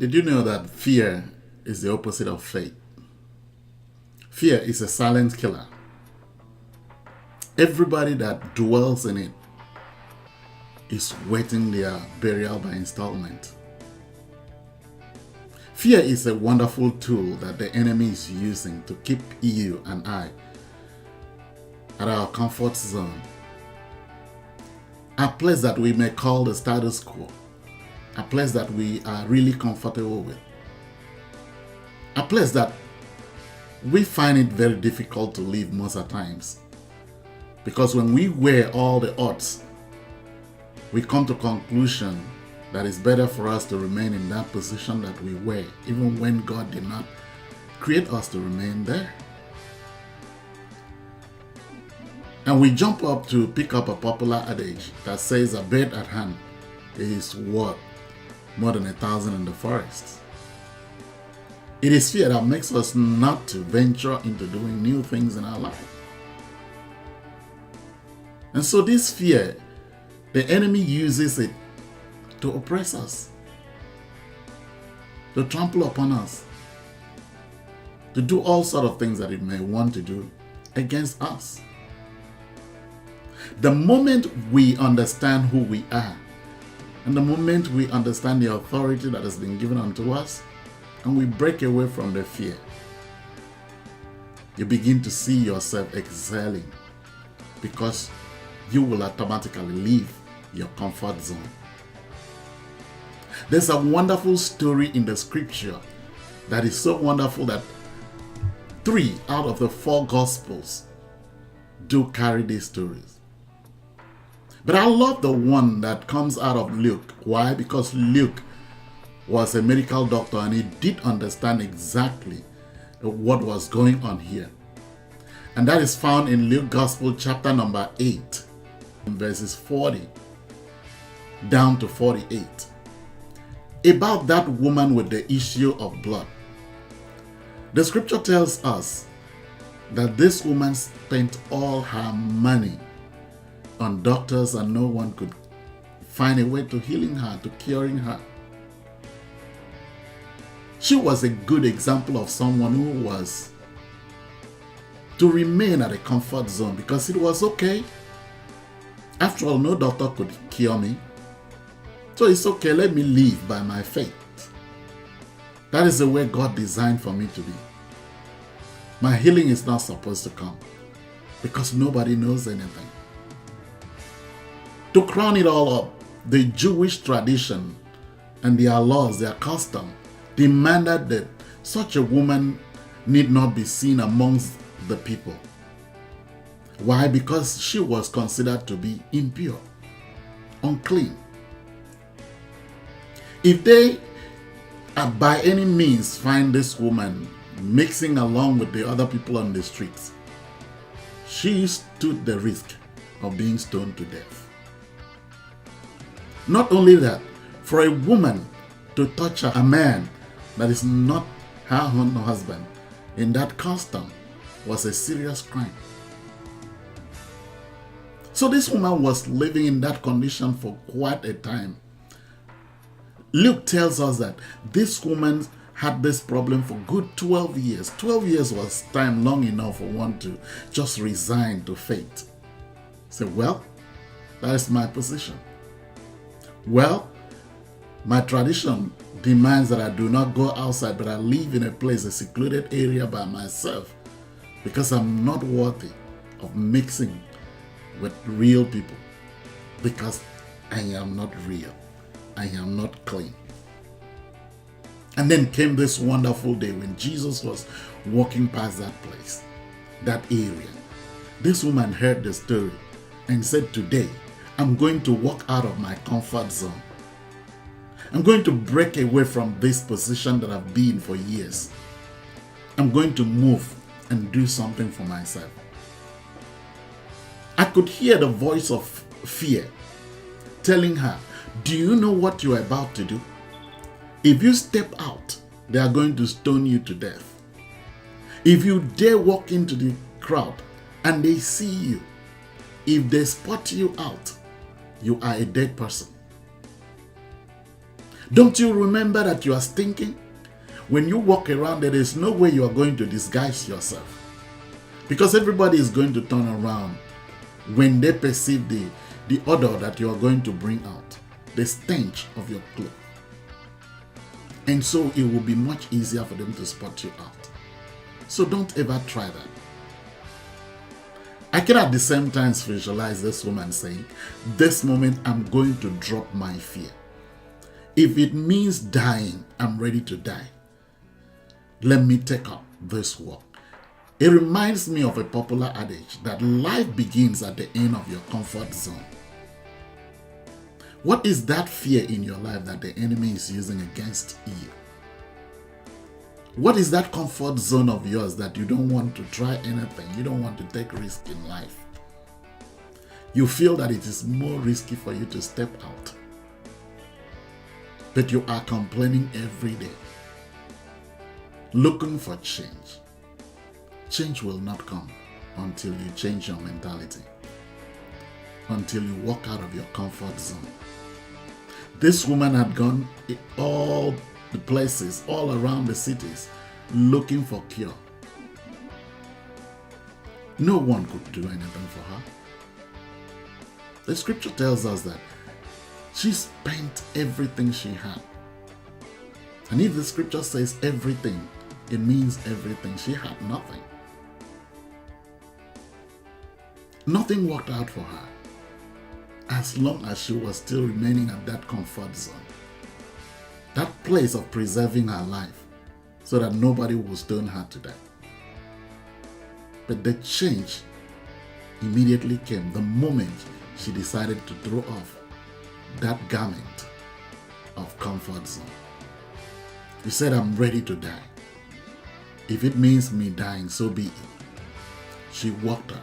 Did you know that fear is the opposite of faith? Fear is a silent killer. Everybody that dwells in it is waiting their burial by installment. Fear is a wonderful tool that the enemy is using to keep you and I at our comfort zone, a place that we may call the status quo, a place that we are really comfortable with, a place that we find it very difficult to live most of the times. Because when we weigh all the odds, we come to conclusion that it's better for us to remain in that position that we were, even when God did not create us to remain there. And we jump up to pick up a popular adage that says a bird at hand is worth more than 1,000 in the forest. It is fear that makes us not to venture into doing new things in our life. And so this fear, the enemy uses it to oppress us, to trample upon us, to do all sorts of things that it may want to do against us. The moment we understand who we are, and the moment we understand the authority that has been given unto us, and we break away from the fear, you begin to see yourself excelling, because you will automatically leave your comfort zone. There's a wonderful story in the scripture that is so wonderful that 3 out of the 4 gospels do carry these stories. But I love the one that comes out of Luke. Why? Because Luke was a medical doctor and he did understand exactly what was going on here. And that is found in Luke Gospel chapter number 8, verses 40 down to 48. About that woman with the issue of blood. The scripture tells us that this woman spent all her money on doctors and no one could find a way to healing her, to curing her. She was a good example of someone who was to remain at a comfort zone because it was okay. After all, no doctor could cure me. So it's okay, let me live by my faith. That is the way God designed for me to be. My healing is not supposed to come because nobody knows anything. To crown it all up, the Jewish tradition and their laws, their custom, demanded that such a woman need not be seen amongst the people. Why? Because she was considered to be impure, unclean. If they by any means find this woman mixing along with the other people on the streets, she stood the risk of being stoned to death. Not only that, for a woman to touch a man that is not her own husband in that custom was a serious crime. So this woman was living in that condition for quite a time. Luke tells us that this woman had this problem for good 12 years. 12 years was time long enough for one to just resign to fate. Say, well, that is my position. Well, my tradition demands that I do not go outside, but I live in a place, a secluded area by myself, because I'm not worthy of mixing with real people, because I am not real. I am not clean. And then came this wonderful day when Jesus was walking past that place, that area. This woman heard the story and said, today, I'm going to walk out of my comfort zone. I'm going to break away from this position that I've been for years. I'm going to move and do something for myself. I could hear the voice of fear telling her, do you know what you are about to do? If you step out, they are going to stone you to death. If you dare walk into the crowd and they see you, if they spot you out, you are a dead person. Don't you remember that you are stinking? When you walk around, there is no way you are going to disguise yourself. Because everybody is going to turn around when they perceive the odor that you are going to bring out, the stench of your clothes. And so it will be much easier for them to spot you out. So don't ever try that. I can at the same time visualize this woman saying, this moment I'm going to drop my fear. If it means dying, I'm ready to die. Let me take up this walk. It reminds me of a popular adage that life begins at the end of your comfort zone. What is that fear in your life that the enemy is using against you? What is that comfort zone of yours that you don't want to try anything? You don't want to take risk in life. You feel that it is more risky for you to step out. But you are complaining every day, looking for change. Change will not come until you change your mentality, until you walk out of your comfort zone. This woman had gone all the places, all around the cities, looking for cure. No one could do anything for her. The scripture tells us that she spent everything she had. And if the scripture says everything, it means everything. She had nothing. Nothing worked out for her as long as she was still remaining at that comfort zone, that place of preserving her life so that nobody will stone her to death. But the change immediately came the moment she decided to throw off that garment of comfort zone. She said, I'm ready to die. If it means me dying, so be it. She walked out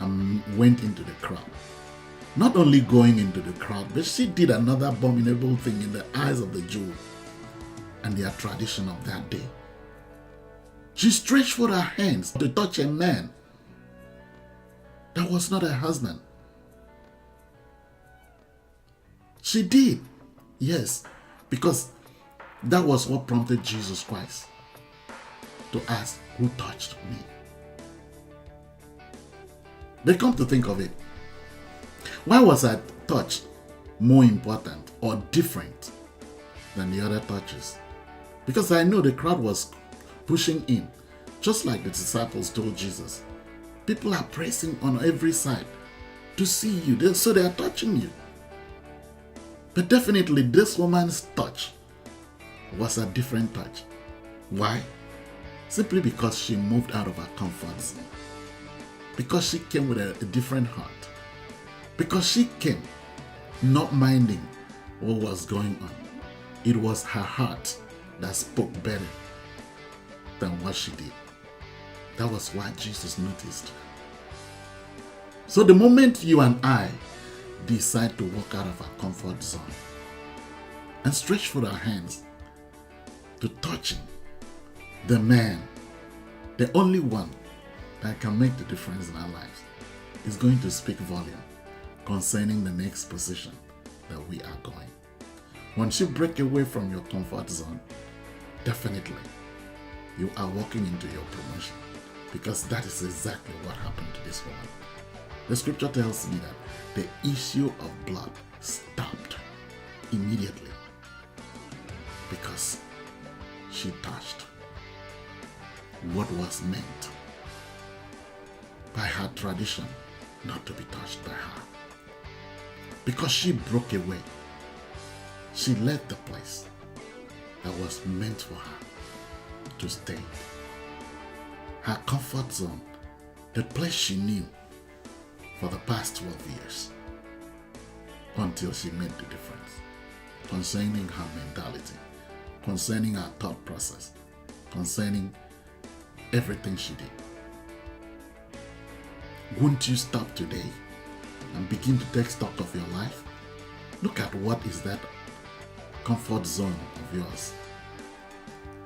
and went into the crowd. Not only going into the crowd, but she did another abominable thing in the eyes of the Jews and their tradition of that day. She stretched forth her hands to touch a man that was not her husband. She did, yes, because that was what prompted Jesus Christ to ask, who touched me? But come to think of it, why was her touch more important or different than the other touches? Because I know the crowd was pushing in, just like the disciples told Jesus. People are pressing on every side to see you, so they are touching you. But definitely this woman's touch was a different touch. Why? Simply because she moved out of her comfort zone. Because she came with a different heart. Because she came not minding what was going on. It was her heart that spoke better than what she did. That was why Jesus noticed. So the moment you and I decide to walk out of our comfort zone and stretch forth our hands to touching the man, the only one that can make the difference in our lives, is going to speak volume concerning the next position that we are going. Once you break away from your comfort zone, definitely you are walking into your promotion, because that is exactly what happened to this woman. The scripture tells me that the issue of blood stopped immediately because she touched what was meant by her tradition not to be touched by her. Because she broke away, she left the place that was meant for her to stay. Her comfort zone, the place she knew for the past 12 years, until she made the difference concerning her mentality, concerning her thought process, concerning everything she did. Won't you stop today and begin to take stock of your life? Look at what is that comfort zone of yours.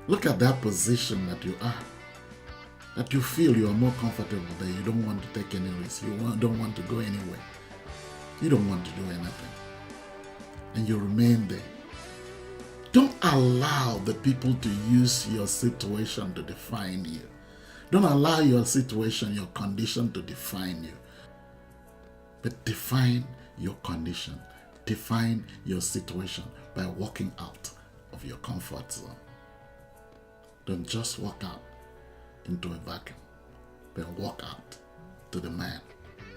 Look at that position that you are, that you feel you are more comfortable there. You don't want to take any risk. You don't want to go anywhere. You don't want to do anything. And you remain there Don't allow the people to use your situation to define you. Don't allow your situation, your condition to define you. But define your condition. Define your situation by walking out of your comfort zone. Don't just walk out into a vacuum, but walk out to the man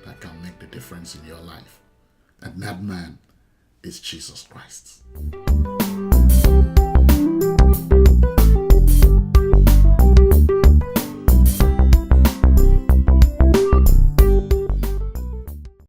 that can make the difference in your life. And that man is Jesus Christ.